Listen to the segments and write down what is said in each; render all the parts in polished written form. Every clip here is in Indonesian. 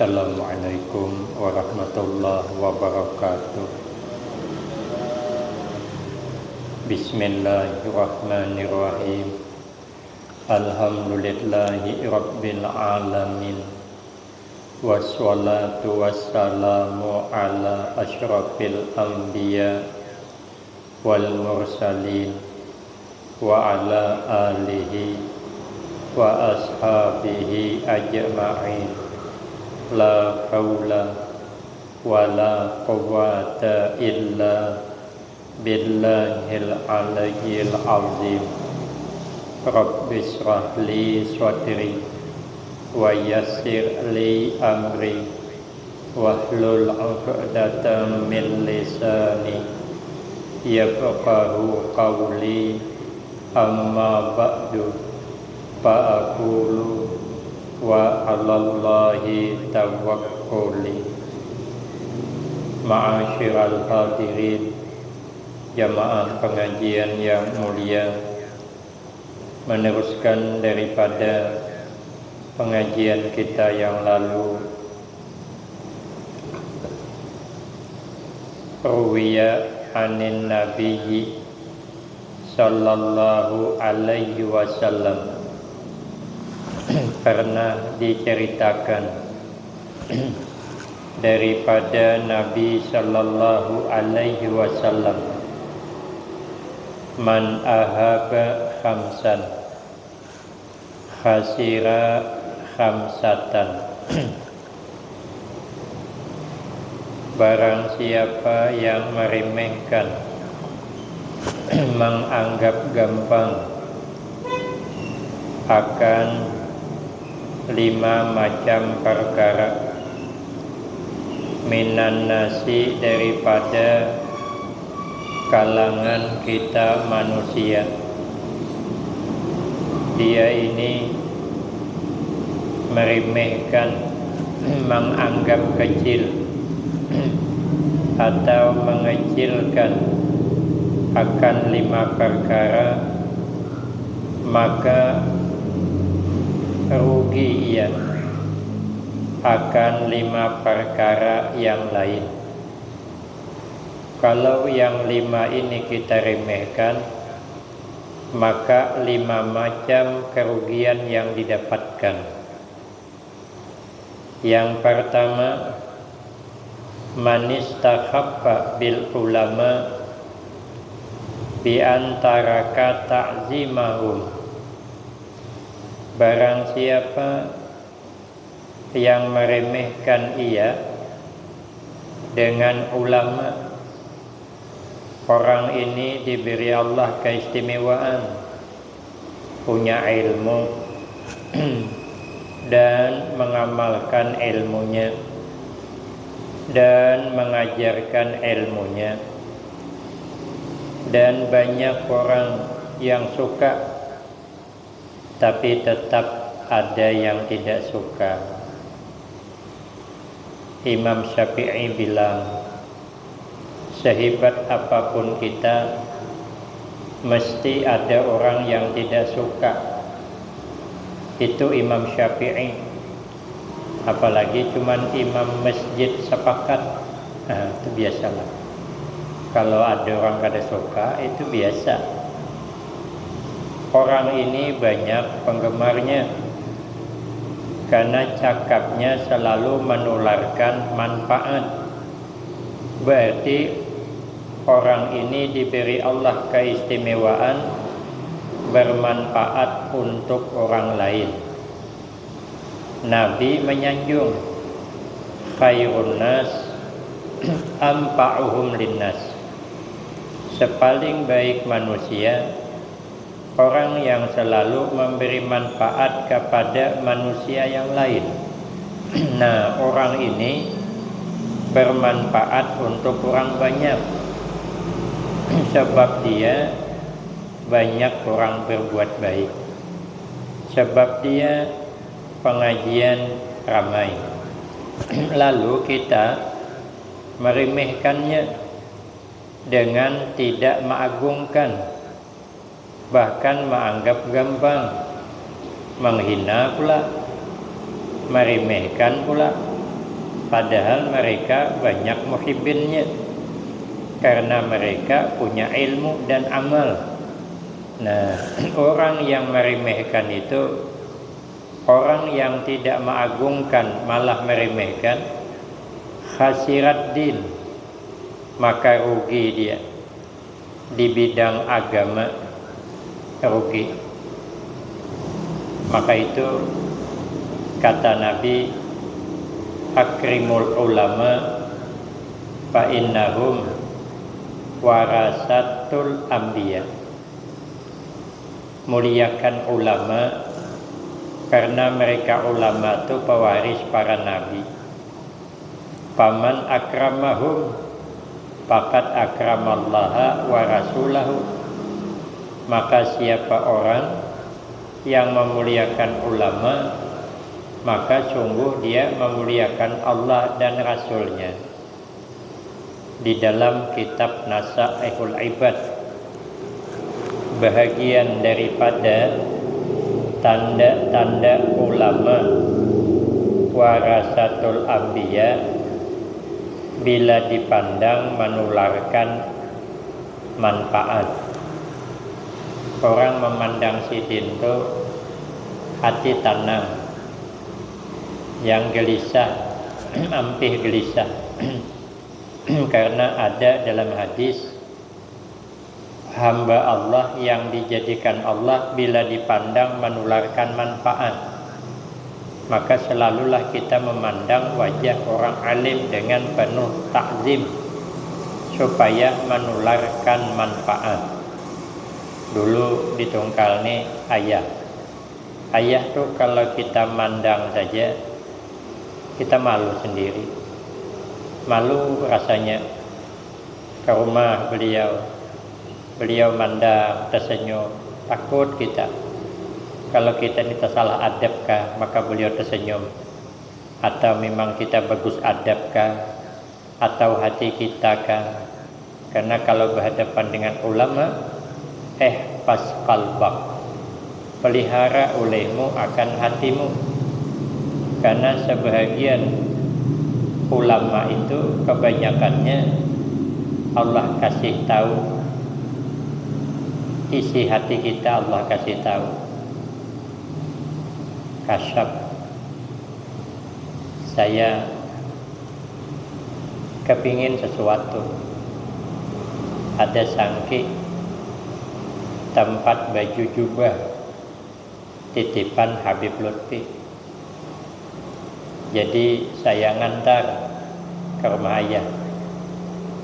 Assalamualaikum warahmatullahi wabarakatuh. Bismillahirrahmanirrahim. Alhamdulillahi rabbil alamin. Wassalatu wassalamu ala asyrafil anbiya wal mursalin wa ala alihi wa ashabihi ajma'in. La haula wa la quwwata illa billahil aliyyil azim. Rabbi shrah li sadri wa yassir li amri wahlul 'uqdatam min lisani yafqahu qawli. Amma ba'du, fa'aqulu wa 'alallahi tawakkuli. Ma'asyiral hadirin, jamaah pengajian yang mulia, meneruskan daripada pengajian kita yang lalu, ruwiya anin nabiyyi sallallahu alaihi wasallam, pernah diceritakan daripada Nabi sallallahu alaihi wasallam, man ahaba khamsan khasira khamsatan. Barang siapa yang meremehkan, menganggap gampang akan 5 macam perkara, minan nasi, daripada kalangan kita manusia. Dia ini meremehkan, menganggap kecil atau mengecilkan akan 5 perkara, maka rugi ia akan 5 perkara yang lain. Kalau yang 5 ini kita remehkan, maka 5 macam kerugian yang didapatkan. Yang pertama, manistakhabba bil ulama bi antaraka ta'zimahum. Barang siapa yang meremehkan ia dengan ulama, orang ini diberi Allah keistimewaan, punya ilmu dan mengamalkan ilmunya dan mengajarkan ilmunya, dan banyak orang yang suka, tapi tetap ada yang tidak suka. Imam Syafi'i bilang, sehebat apapun kita, mesti ada orang yang tidak suka. Itu Imam Syafi'i. Apalagi cuman imam masjid sepakat, itu biasalah. Kalau ada orang kada suka, itu biasa. Orang ini banyak penggemarnya karena cakapnya selalu menularkan manfaat. Berarti orang ini diberi Allah keistimewaan bermanfaat untuk orang lain. Nabi menyanjung, khairun nas anfa'uhum linnas. Sepaling baik manusia orang yang selalu memberi manfaat kepada manusia yang lain. Nah, orang ini bermanfaat untuk orang banyak, sebab dia banyak orang berbuat baik, sebab dia pengajian ramai. Lalu kita meremehkannya dengan tidak mengagungkan, bahkan menganggap gampang, menghina pula, meremehkan pula. Padahal mereka banyak muhibbinnya, karena mereka punya ilmu dan amal. Nah, orang yang meremehkan itu orang yang tidak mengagungkan, malah meremehkan, khasirat din, maka rugi dia di bidang agama, rugi. Maka itu kata Nabi, akrimul ulama fa innahum warasatul anbiya. Muliakan ulama karena mereka ulama itu pewaris para nabi. Faman akramahum faqad akramallaha wa rasulahu. Maka siapa orang yang memuliakan ulama, maka sungguh dia memuliakan Allah dan Rasulnya. Di dalam kitab Nasaihul Ibad, bahagian daripada tanda-tanda ulama warasatul anbiya, bila dipandang menularkan manfaat. Orang memandang sidin itu hati tanam, yang gelisah, ampih gelisah. Karena ada dalam hadis, hamba Allah yang dijadikan Allah bila dipandang menularkan manfaat. Maka selalulah kita memandang wajah orang alim dengan penuh takzim, supaya menularkan manfaat. Dulu di Tungkal nih ayah tuh kalau kita mandang saja kita malu sendiri, malu rasanya. Ke rumah beliau mandang tersenyum, takut kita kalau kita ini tersalah adabkah, maka beliau tersenyum. Atau memang kita bagus adabkah, atau hati kita kah? Karena kalau berhadapan dengan ulama, pas qalbak, pelihara olehmu akan hatimu. Karena sebahagian ulama itu kebanyakannya Allah kasih tahu isi hati kita, Allah kasih tahu. Kasyaf. Saya kepingin sesuatu, ada sangki tempat baju jubah titipan Habib Lutfi. Jadi saya ngantar ke rumah ayah.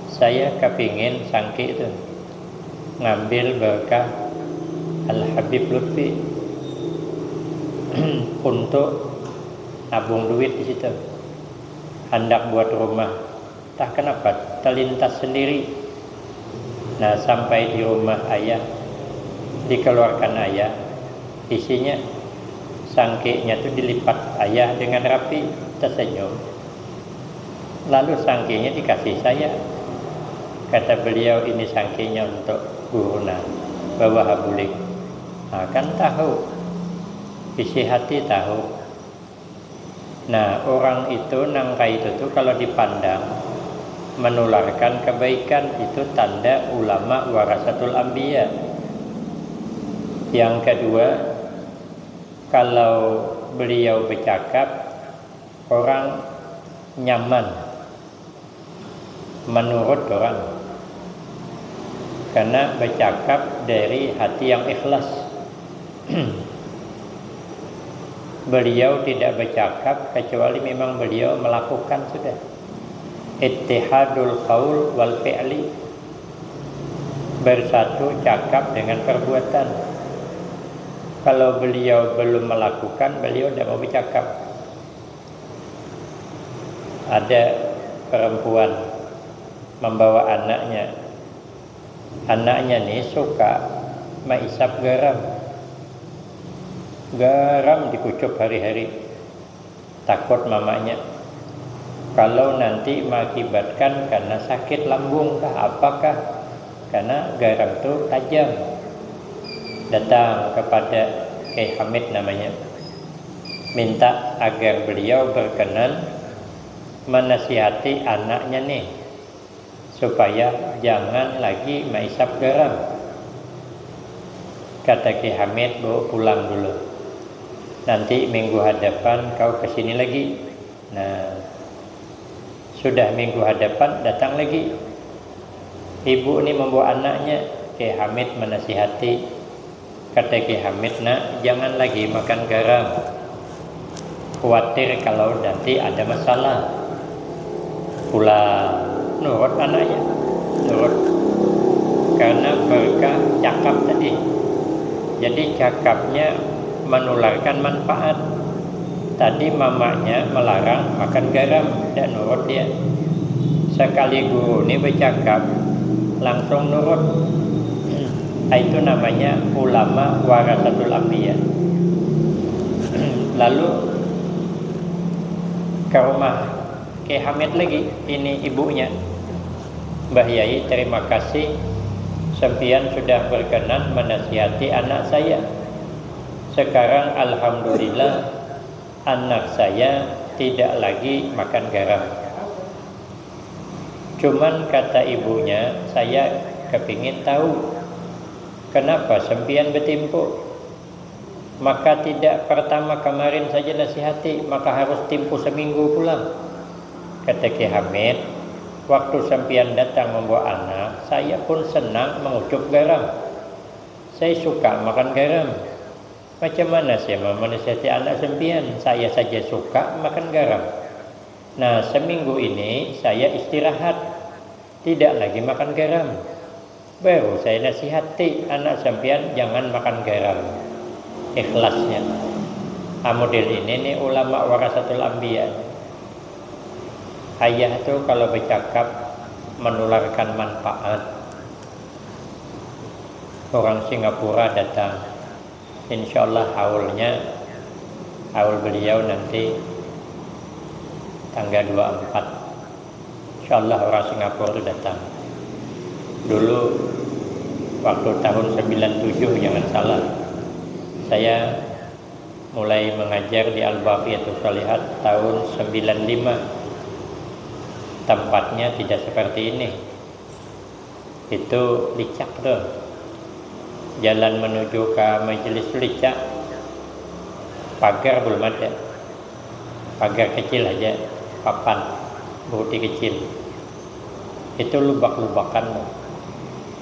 Saya kepingin sangki itu ngambil berkah Al-Habib Lutfi untuk nabung duit di situ, hendak buat rumah. Tak kenapa terlintas sendiri. Nah, sampai di rumah ayah, dikeluarkan ayah, isinya sangkinya itu dilipat ayah dengan rapi, tersenyum. Lalu sangkinya dikasih saya. Kata beliau, ini sangkinya untuk guruna, bawa habulik. Nah, kan tahu, isi hati tahu. Nah, orang itu nangkai itu tuh kalau dipandang menularkan kebaikan, itu tanda ulama warasatul anbiya. Yang kedua, kalau beliau bercakap, orang nyaman menurut orang, karena bercakap dari hati yang ikhlas. Beliau tidak bercakap kecuali memang beliau melakukan sudah. Ittihadul qaul wal fi'li, bersatu cakap dengan perbuatan. Kalau beliau belum melakukan, beliau tidak mau bercakap. Ada perempuan membawa anaknya nih suka menghisap garam dikucup hari-hari. Takut mamanya kalau nanti mengakibatkan karena sakit lambung kah apakah, karena garam itu tajam. Datang kepada Kiai Hamid namanya, minta agar beliau berkenan menasihati anaknya nih supaya jangan lagi maisap garam. Kata Ki Hamid, bawa pulang dulu, nanti minggu hadapan kau kesini lagi. Nah, sudah minggu hadapan datang lagi. Ibu ini membawa anaknya. Ki Hamid menasihati. Kata Ki Hamid, nak, jangan lagi makan garam, khawatir kalau nanti ada masalah. Pulang, nurut anaknya, nurut, karena berkah cakap tadi. Jadi cakapnya menularkan manfaat. Tadi mamanya melarang makan garam, dan nurut dia. Sekali guru ini bercakap langsung nurut. Itu namanya ulama warasatul anbiya. Lalu ke rumah Ki Hamid lagi, ini ibunya. Mbah Yai, terima kasih sampean sudah berkenan menasihati anak saya. Sekarang alhamdulillah anak saya tidak lagi makan garam. Cuman kata ibunya, saya kepingin tahu kenapa sampean bertimpu. Maka tidak pertama kemarin saja nasihati, maka harus timpu seminggu pulang. Kata Ki Hamid, waktu sampean datang membawa anak, saya pun senang mengucup garam. Saya suka makan garam. Macam mana saya mau menasihati anak sampean? Saya saja suka makan garam. Nah, seminggu ini saya istirahat, tidak lagi makan garam. Baru saya nasihati anak sampean jangan makan garam. Ikhlasnya. Model ini nih ulama warasatul anbiya. Ayah itu kalau bercakap menularkan manfaat. Orang Singapura datang, insya Allah haul beliau nanti tanggal 24. Insya Allah orang Singapura itu datang. Dulu waktu tahun 97 jangan salah, saya mulai mengajar di Al-Baqiyatus Shalihat tahun 95. Tempatnya tidak seperti ini. Itu licak tuh. Jalan menuju ke majelis licak. Pagar belum ada. Pagar kecil aja, papan putih kecil. Itu lubak-lubakan.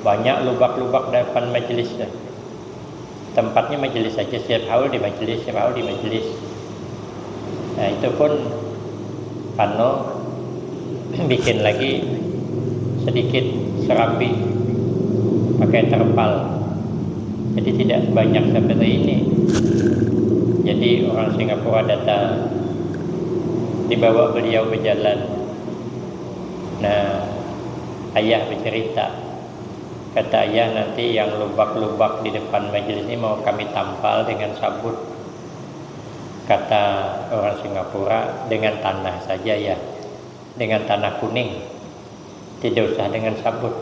Banyak lubak-lubak depan majelis tuh. Tempatnya majelis saja, setiap haul di majelis, setiap haul di majelis. Nah, itu pun pano bikin lagi sedikit serambi pakai terpal, jadi tidak banyak seperti ini. Jadi orang Singapura datang, dibawa beliau berjalan. Nah, ayah bercerita, kata ayah, nanti yang lubak-lubak di depan majelis ini mau kami tampal dengan sabut. Kata orang Singapura, dengan tanah saja ya, dengan tanah kuning, tidak usah dengan sabut.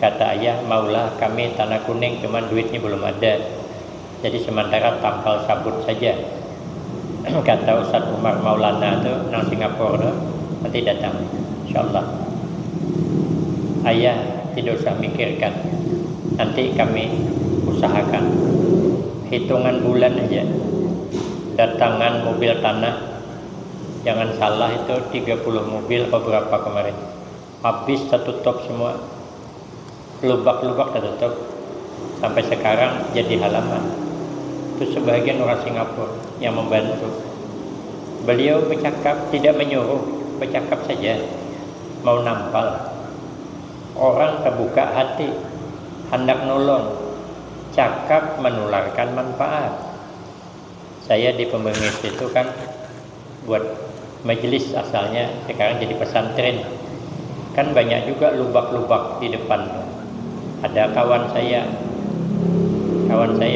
Kata ayah, maulah kami tanah kuning, cuman duitnya belum ada, jadi sementara tampal sabut saja. Kata Ustaz Umar Maulana itu nang Singapura, nanti datang insyaallah. Ayah tidak usah mikirkan, nanti kami usahakan. Hitungan bulan aja datangan mobil tanah. Jangan salah, itu 30 mobil atau berapa kemarin. Habis satu top semua. Lubak-lubak tertutup. Sampai sekarang jadi halaman. Itu sebagian orang Singapura yang membantu. Beliau bercakap, tidak menyuruh, bercakap saja. Mau nampal. Orang terbuka hati, hendak nolong. Cakap menularkan manfaat. Saya di Pembengis itu kan buat majelis asalnya, sekarang jadi pesantren. Kan banyak juga lubak-lubak di depan. Ada kawan saya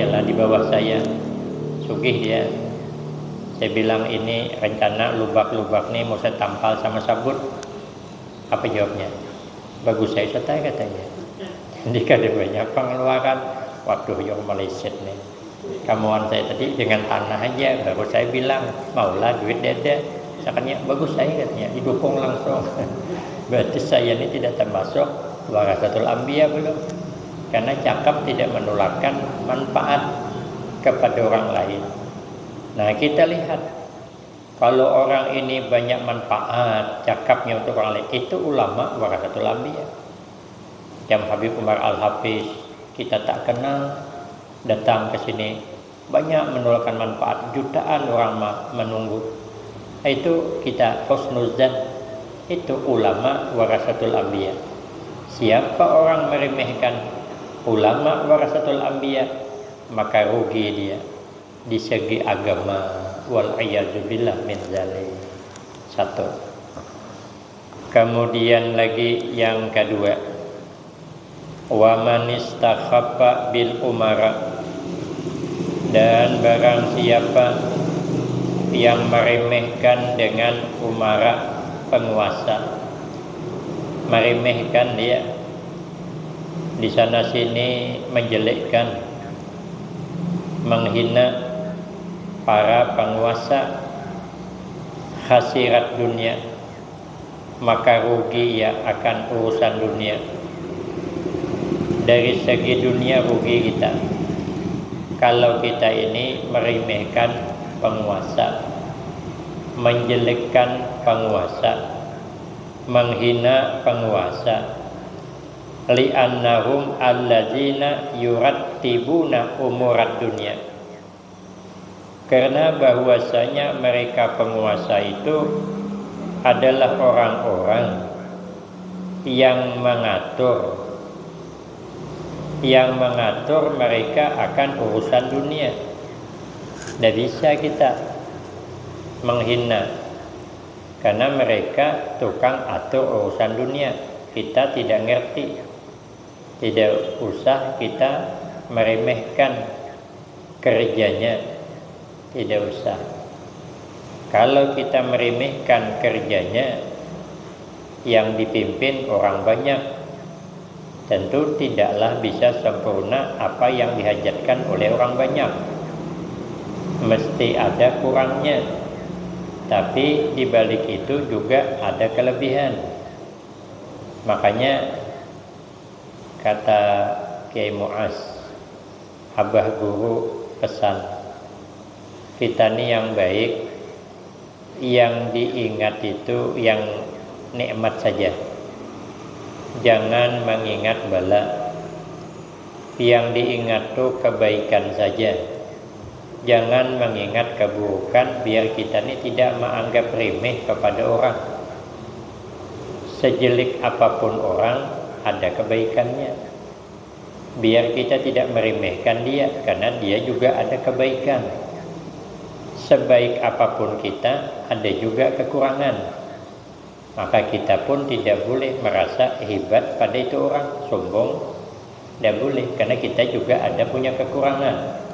lah di bawah saya, sugih dia. Saya bilang, ini rencana lubak-lubak nih mau saya tampal sama sabut. Apa jawabnya? Bagus saya katanya. Jadi ada banyak pengeluaran waktu yang Malaysia nih. Kamuan saya tadi dengan tanah aja, baru saya bilang maulah duit dede. Sakanya bagus saya katanya, didukung langsung. Berarti saya ini tidak termasuk warasatul anbiya belum. Karena cakap tidak menularkan manfaat kepada orang lain. Nah, kita lihat kalau orang ini banyak manfaat cakapnya untuk orang lain, itu ulama warasatul anbiya. Yang Habib Umar Al-Hafiz kita tak kenal, datang ke sini banyak menularkan manfaat, jutaan orang menunggu. Itu kita husnuzan, itu ulama warasatul anbiya. Siapa orang meremehkan ulama warasatul anbiya, maka rugi dia di segi agama. Wal a'yadzubillah min dzalik. Satu. Kemudian lagi yang kedua, wa man istakhaffa bil umara, dan barang siapa yang meremehkan dengan umara, penguasa, meremehkan dia, di sana sini menjelekkan, menghina para penguasa, khasirat dunia, maka rugi ya akan urusan dunia. Dari segi dunia rugi kita kalau kita ini meremehkan penguasa, menjelekkan penguasa, menghina penguasa. Li'annahum alladzina yurattibuna umurad dunia, karena bahwasanya mereka penguasa itu adalah orang-orang yang mengatur mereka akan urusan dunia. Tidak bisa kita menghina, karena mereka tukang atur urusan dunia. Kita tidak ngerti, tidak usah kita meremehkan kerjanya, tidak usah. Kalau kita meremehkan kerjanya yang dipimpin orang banyak, tentu tidaklah bisa sempurna apa yang dihajatkan oleh orang banyak. Mesti ada kurangnya. Tapi di balik itu juga ada kelebihan. Makanya kata Kiai Mu'az, Abah Guru pesan, kita ini yang baik, yang diingat itu yang nikmat saja. Jangan mengingat bala. Yang diingat itu kebaikan saja. Jangan mengingat keburukan, biar kita ini tidak menganggap remeh kepada orang. Sejelek apapun orang, ada kebaikannya. Biar kita tidak meremehkan dia, karena dia juga ada kebaikan. Sebaik apapun kita, ada juga kekurangan. Maka kita pun tidak boleh merasa hebat pada itu orang, sombong, tidak boleh, karena kita juga ada punya kekurangan.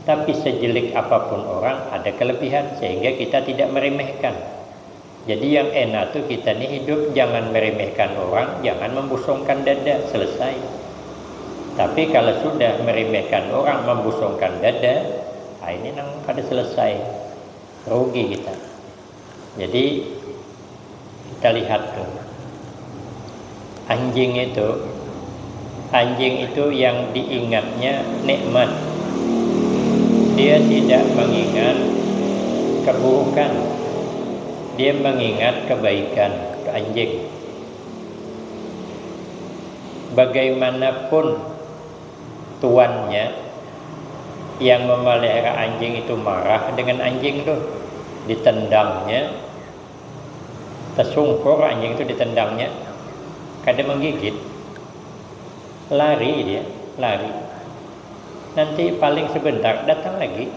Tapi sejelek apapun orang ada kelebihan, sehingga kita tidak meremehkan. Jadi yang enak tuh kita nih hidup jangan meremehkan orang, jangan membusungkan dada, selesai. Tapi kalau sudah meremehkan orang, membusungkan dada, nah ini nang pada selesai, rugi kita. Jadi kita lihat tuh, anjing itu yang diingatnya nikmat, dia tidak mengingat keburukan, dia mengingat kebaikan. Anjing bagaimanapun tuannya yang memelihara anjing itu marah dengan anjing tuh, ditendangnya, tersungkur anjing itu ditendangnya, kadang menggigit, lari dia, lari. Nanti paling sebentar datang lagi,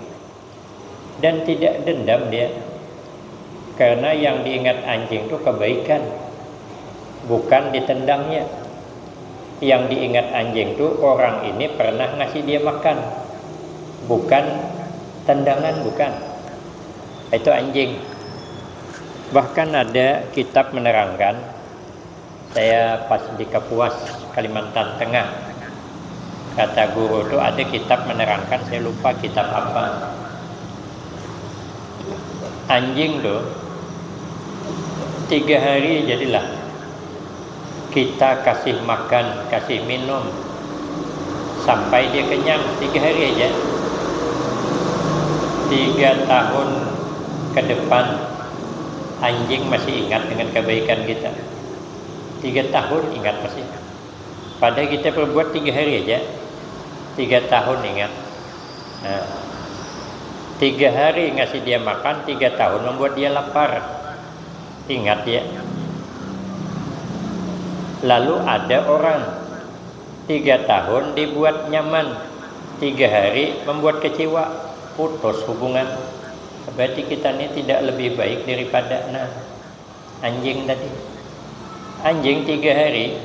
dan tidak dendam dia, karena yang diingat anjing itu kebaikan, bukan ditendangnya. Yang diingat anjing itu orang ini pernah ngasih dia makan, bukan tendangan, bukan. Itu anjing. Bahkan ada kitab menerangkan, saya pas di Kapuas, Kalimantan Tengah, kata guru itu ada kitab menerangkan, saya lupa kitab apa. Anjing tuh 3 hari jadilah kita kasih makan, kasih minum sampai dia kenyang. 3 hari aja. 3 tahun ke depan anjing masih ingat dengan kebaikan kita. 3 tahun ingat masih. Padahal kita perbuat 3 hari aja, 3 tahun ingat. Nah, 3 hari ngasih dia makan, 3 tahun membuat dia lapar. Ingat ya. Lalu ada orang 3 tahun dibuat nyaman, 3 hari membuat kecewa, putus hubungan. Berarti kita ini tidak lebih baik daripada anjing tadi. Anjing 3 hari,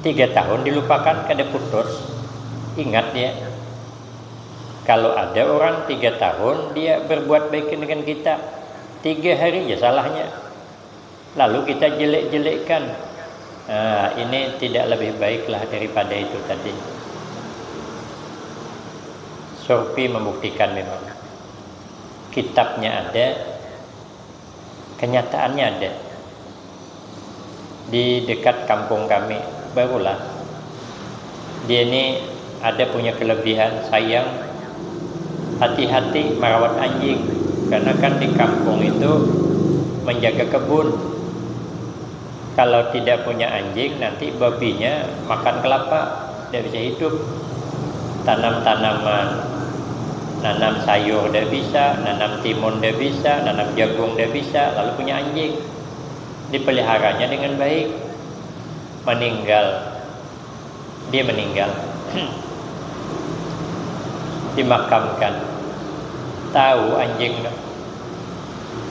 3 tahun dilupakan, kada putus. Ingat ya. Kalau ada orang 3 tahun dia berbuat baik dengan kita, 3 hari ya salahnya. Lalu kita jelek-jelekkan. Ini tidak lebih baiklah daripada itu tadi. Surpi membuktikan memang. Kitabnya ada, kenyataannya ada. Di dekat kampung kami, barulah dia ini ada punya kelebihan, sayang, hati-hati merawat anjing. Karena kan di kampung itu menjaga kebun. Kalau tidak punya anjing, nanti babinya makan kelapa, tidak bisa hidup. Tanam-tanaman, nanam sayur tidak bisa, nanam timun tidak bisa, nanam jagung tidak bisa. Lalu punya anjing, dipeliharanya dengan baik. Dia meninggal, dimakamkan. Tahu anjing,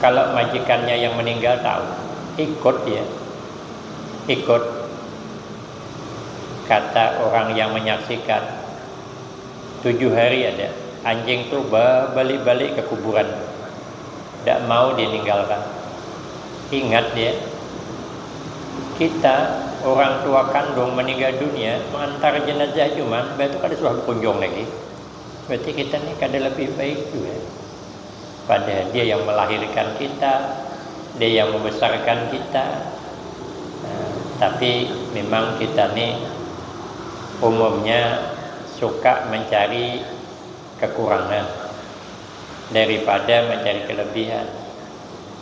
kalau majikannya yang meninggal tahu, ikut dia. Ikut. Kata orang yang menyaksikan, 7 hari ada anjing tuh balik-balik ke kuburan, tidak mau ditinggalkan. Ingat dia, kita orang tua kandung meninggal dunia, mengantar jenazah cuman, berarti kada suah berkunjung lagi. Berarti kita ini kada lebih baik juga. Padahal dia yang melahirkan kita, dia yang membesarkan kita. Tapi memang kita nih umumnya suka mencari kekurangan daripada mencari kelebihan.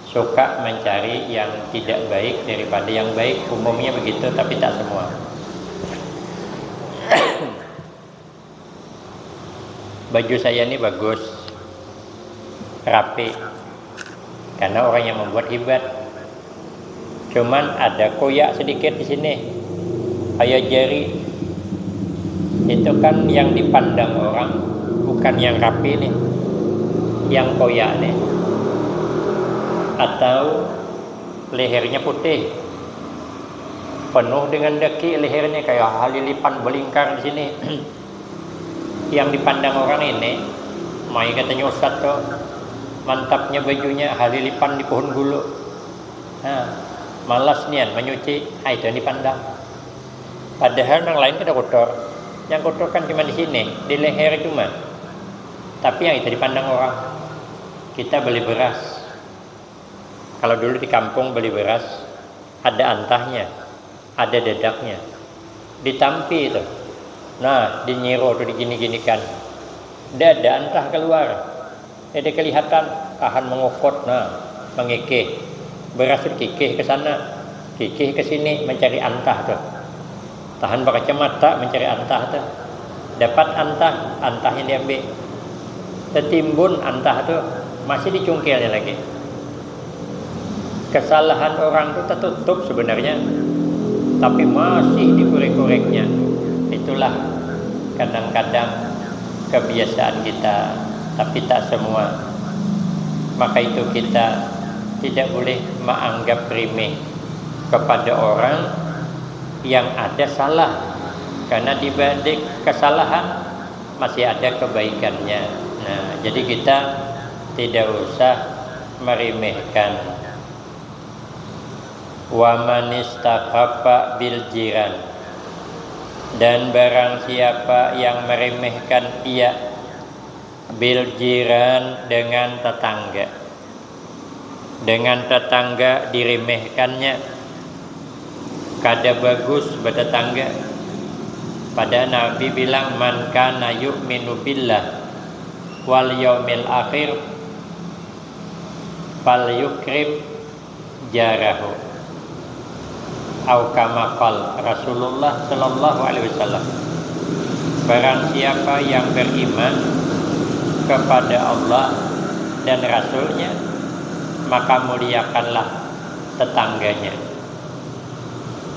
Suka mencari yang tidak baik daripada yang baik. Umumnya begitu, tapi tak semua. Baju saya ini bagus, rapi, karena orang yang membuat hebat. Cuman ada koyak sedikit di sini, kayak jari. Itu kan yang dipandang orang, bukan yang rapi nih, yang koyak nih. Atau lehernya putih, penuh dengan daki lehernya kayak halilipan belingkar di sini. Yang dipandang orang ini, mai katanya Ustaz tuh, mantapnya bajunya halilipan di pohon gulu. Malas nian menyuci, itu yang dipandang. Padahal yang lain kita kotor. Yang kotor kan cuma di sini, di leher cuma. Tapi yang itu dipandang orang. Kita beli beras. Kalau dulu di kampung beli beras, ada antahnya, ada dedaknya, ditampi itu. Nah, di nyiro itu digini-ginikan. Dia ada antah keluar. Jadi kelihatan tahan mengokot, mengikih. Beras kikih ke sana, kikih ke sini mencari antah tuh. Tahan berkacamata mencari antah tuh. Dapat antahnya diambil. Tertimbun antah tuh, masih dicungkilnya lagi. Kesalahan orang itu tertutup sebenarnya, tapi masih dikorek-koreknya. Itulah kadang-kadang kebiasaan kita, tapi tak semua. Maka itu kita tidak boleh menganggap remeh kepada orang yang ada salah, karena di balik kesalahan masih ada kebaikannya. Nah, jadi kita tidak usah meremehkan. Wa man istakhaffa bil jiran, dan barang siapa yang meremehkan ia bil jiran dengan tetangga. dengan tetangga diremehkannya, kada bagus bertetangga. Pada Nabi bilang, man kana yu'minu billah wal yaumil akhir fal yukrim jarahu, au kama qala Rasulullah sallallahu alaihi wasallam. Barang siapa yang beriman kepada Allah dan Rasulnya, maka muliakanlah tetangganya.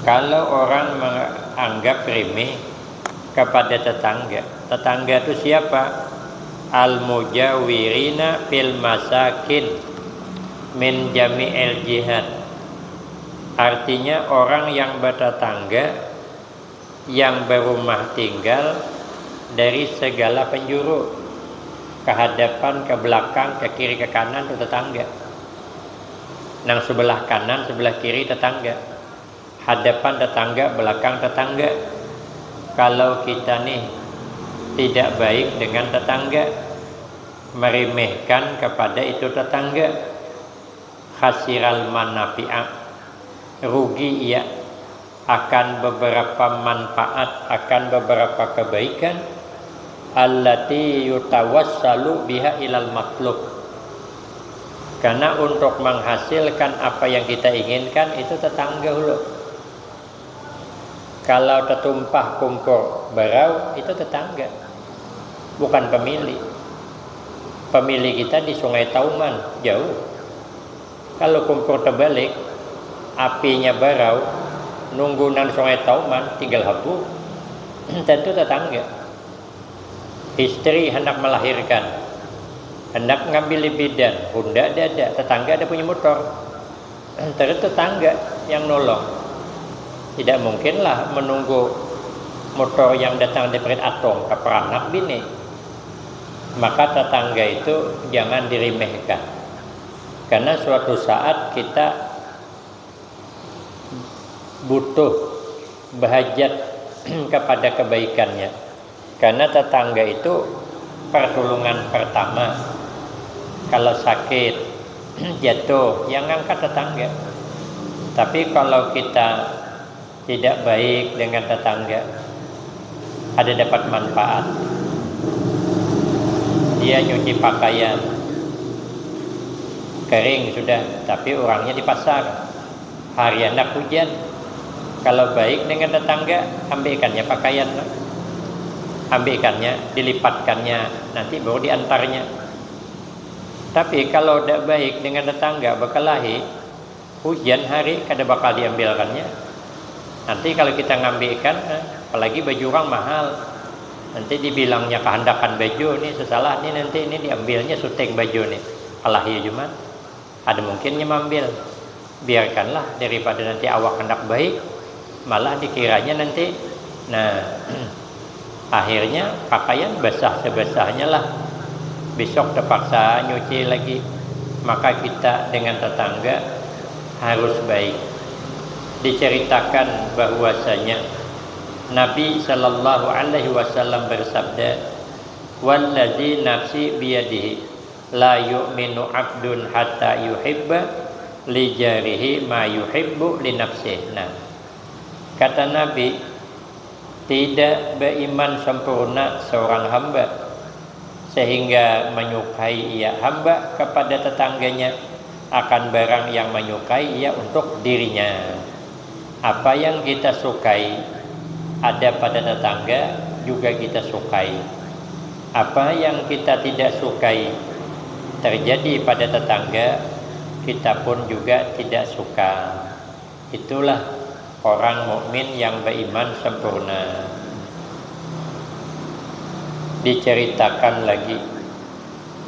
Kalau orang menganggap remeh kepada tetangga, tetangga itu siapa? Al-mujawirina fil masakin min jami'il jihad. Artinya orang yang bertetangga, yang berumah tinggal dari segala penjuru, ke hadapan, ke belakang, ke kiri, ke kanan itu tetangga. Nang sebelah kanan, sebelah kiri tetangga, hadapan tetangga, belakang tetangga. Kalau kita nih tidak baik dengan tetangga, meremehkan kepada itu tetangga, khasiral manafi'ah, rugi ia akan beberapa manfaat, akan beberapa kebaikan, allati yutawassalu biha ilal matlub. Karena untuk menghasilkan apa yang kita inginkan itu tetangga dulu. Kalau tertumpah kumpul barau itu tetangga, bukan pemilik. Pemilik kita di Sungai Tauman jauh. Kalau kumpul terbalik, apinya barau, nunggunan Sungai Tauman tinggal habu, tentu tetangga. Istri hendak melahirkan, hendak ngambil bidan, Honda ada, tetangga ada punya motor, terus tetangga yang nolong. Tidak mungkinlah menunggu motor yang datang dari atong ke peranak bini. Maka tetangga itu jangan diremehkan, karena suatu saat kita butuh berhajat kepada kebaikannya. Karena tetangga itu pertolongan pertama. Kalau sakit, jatuh, yang ngangkat tetangga. Tapi kalau kita tidak baik dengan tetangga, ada dapat manfaat. Dia nyuci pakaian, kering sudah, tapi orangnya di pasar, hari anak hujan. Kalau baik dengan tetangga, ambilkannya pakaian, ambilkannya, dilipatkannya, nanti baru diantarnya. Tapi kalau tidak baik dengan tetangga, berkelahi, hujan hari kada bakal diambilkannya. Nanti kalau kita ngambilkan, apalagi baju orang mahal, nanti dibilangnya kehendakan baju, nih sesalah, nih nanti ini diambilnya syuting baju nih, kalah ya cuman, ada mungkinnya mengambil. Biarkanlah daripada nanti awak hendak baik, malah dikiranya nanti, nah akhirnya pakaian basah sebasahnya lah, besok terpaksa nyuci lagi. Maka kita dengan tetangga harus baik. Diceritakan bahwasanya Nabi sallallahu alaihi wasallam bersabda, "Wallazi nafsi biyadihi la yu'minu 'abdun hatta yuhibba li jarihi ma yuhibbu li nafsihi." Nah, kata Nabi, tidak beriman sempurna seorang hamba sehingga menyukai ia hamba kepada tetangganya akan barang yang menyukai ia untuk dirinya. Apa yang kita sukai ada pada tetangga juga kita sukai. Apa yang kita tidak sukai terjadi pada tetangga, kita pun juga tidak suka. Itulah orang mukmin yang beriman sempurna. Diceritakan lagi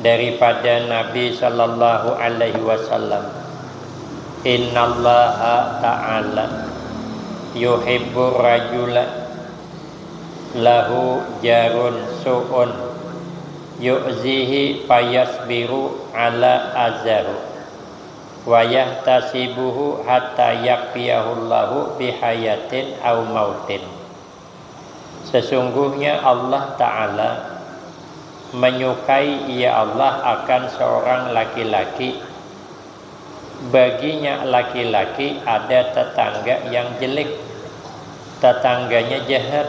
daripada Nabi sallallahu alaihi wasallam, innallaha ta'ala yuhibbur rajula lahu jarun su'un yu'zihi fayasbiru ala azahu wa yahtasibuhu hatta yakfiyahullahu bihayatin aw mautin. Sesungguhnya Allah Ta'ala menyukai, ya Allah, akan seorang laki-laki baginya laki-laki ada tetangga yang jelek, tetangganya jahat,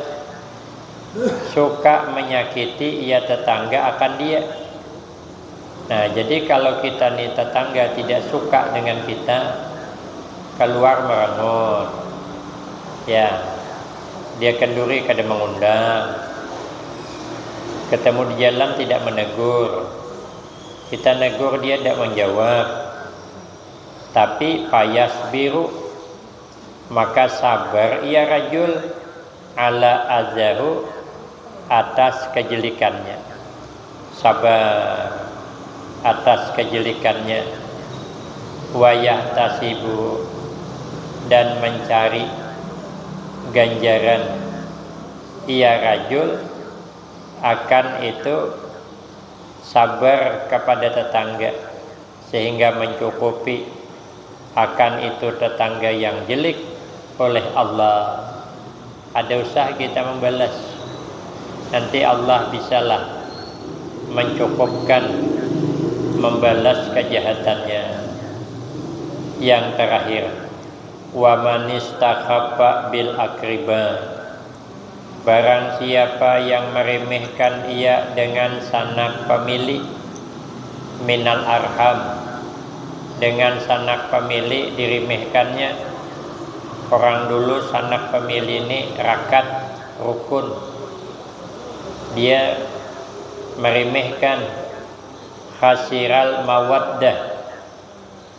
suka menyakiti ia tetangga akan dia. Nah, jadi kalau kita nih tetangga tidak suka dengan kita, keluar merengut, ya, dia kenduri kada mengundang, ketemu di jalan tidak menegur, kita negur dia tidak menjawab, tapi payas biru, maka sabar ia rajul ala azahu, atas kejelikannya, sabar atas kejelikannya, wayah tasibu, dan mencari ganjaran ia rajul akan itu sabar kepada tetangga sehingga mencukupi akan itu tetangga yang jelek oleh Allah. Ada usaha kita membalas, nanti Allah bisalah mencukupkan membalas kejahatannya. Yang terakhir, wa man istakhabba bil akriba, barang siapa yang meremehkan ia dengan sanak pemilik, minal arham, dengan sanak pemilik diremehkannya. Orang dulu sanak pemilik ini rakat, rukun, dia meremehkan, khasiral mawaddah,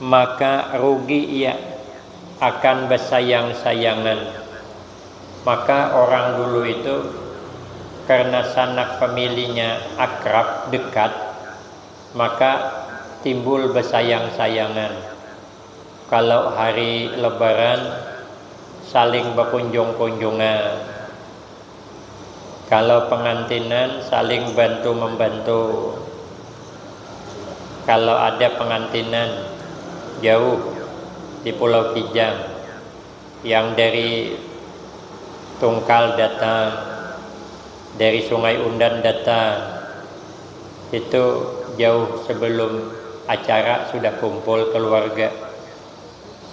maka rugi ia akan bersayang-sayangan. Maka orang dulu itu karena sanak familinya akrab, dekat, maka timbul bersayang-sayangan. Kalau hari lebaran saling berkunjung-kunjungan, kalau pengantinan saling bantu-membantu. Kalau ada pengantinan jauh di Pulau Kijang, yang dari Tungkal datang, dari Sungai Undan datang, itu jauh sebelum acara sudah kumpul keluarga,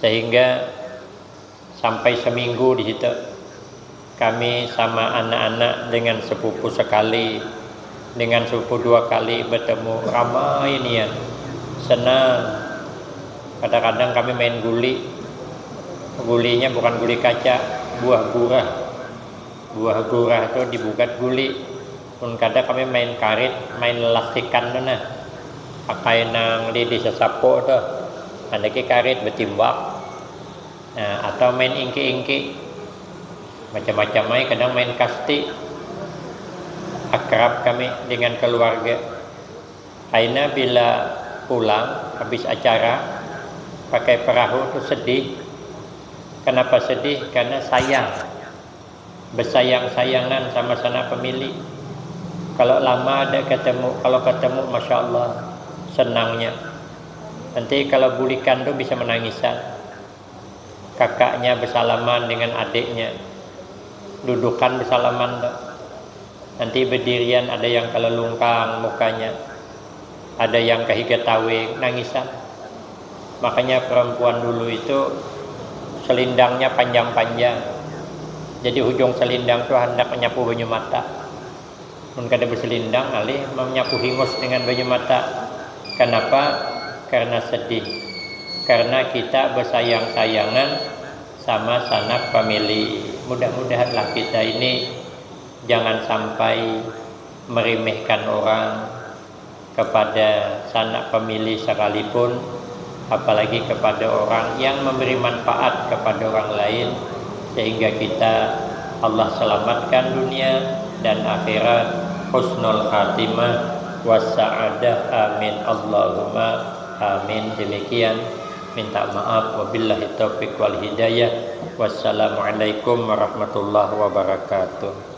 sehingga sampai seminggu di situ kami sama anak-anak dengan sepupu sekali, dengan sepupu 2 kali bertemu, ramai ini ya, senang. Kadang-kadang kami main guli, gulinya bukan guli kaca, buah gurah itu dibuat guli. Pun kadang kami main karet, main lastikan tu nah, pakai nang di sesapo tu, ada ke karet bertimbak, nah, atau main ingki-ingki, macam-macam main. Kadang main kasti. Akrab kami dengan keluarga. Aina bila pulang habis acara pakai perahu itu sedih. Kenapa sedih? Karena sayang, bersayang-sayangan sama sanak pemilik. Kalau lama ada ketemu, kalau ketemu Masya Allah senangnya. Nanti kalau bulikan tuh bisa menangisan. Kakaknya bersalaman dengan adiknya, dudukan bersalaman tuh. Nanti berdirian, ada yang kelelungkang mukanya, ada yang kehigetawing, nangisan. Makanya perempuan dulu itu selindangnya panjang-panjang. Jadi ujung selindang itu hendak menyapu banyu mata. Mun kada berselindang alih menyapu hingus dengan banyu mata. Kenapa? Karena sedih. Karena kita bersayang-sayangan sama sanak famili. Mudah-mudahanlah kita ini jangan sampai meremehkan orang, kepada sanak famili sekalipun, apalagi kepada orang yang memberi manfaat kepada orang lain, sehingga kita Allah selamatkan dunia dan akhirat, husnul khatimah wassa'adah, amin Allahumma amin. Demikian, minta maaf, wabillahi taufiq wal hidayah. Wassalamualaikum warahmatullahi wabarakatuh.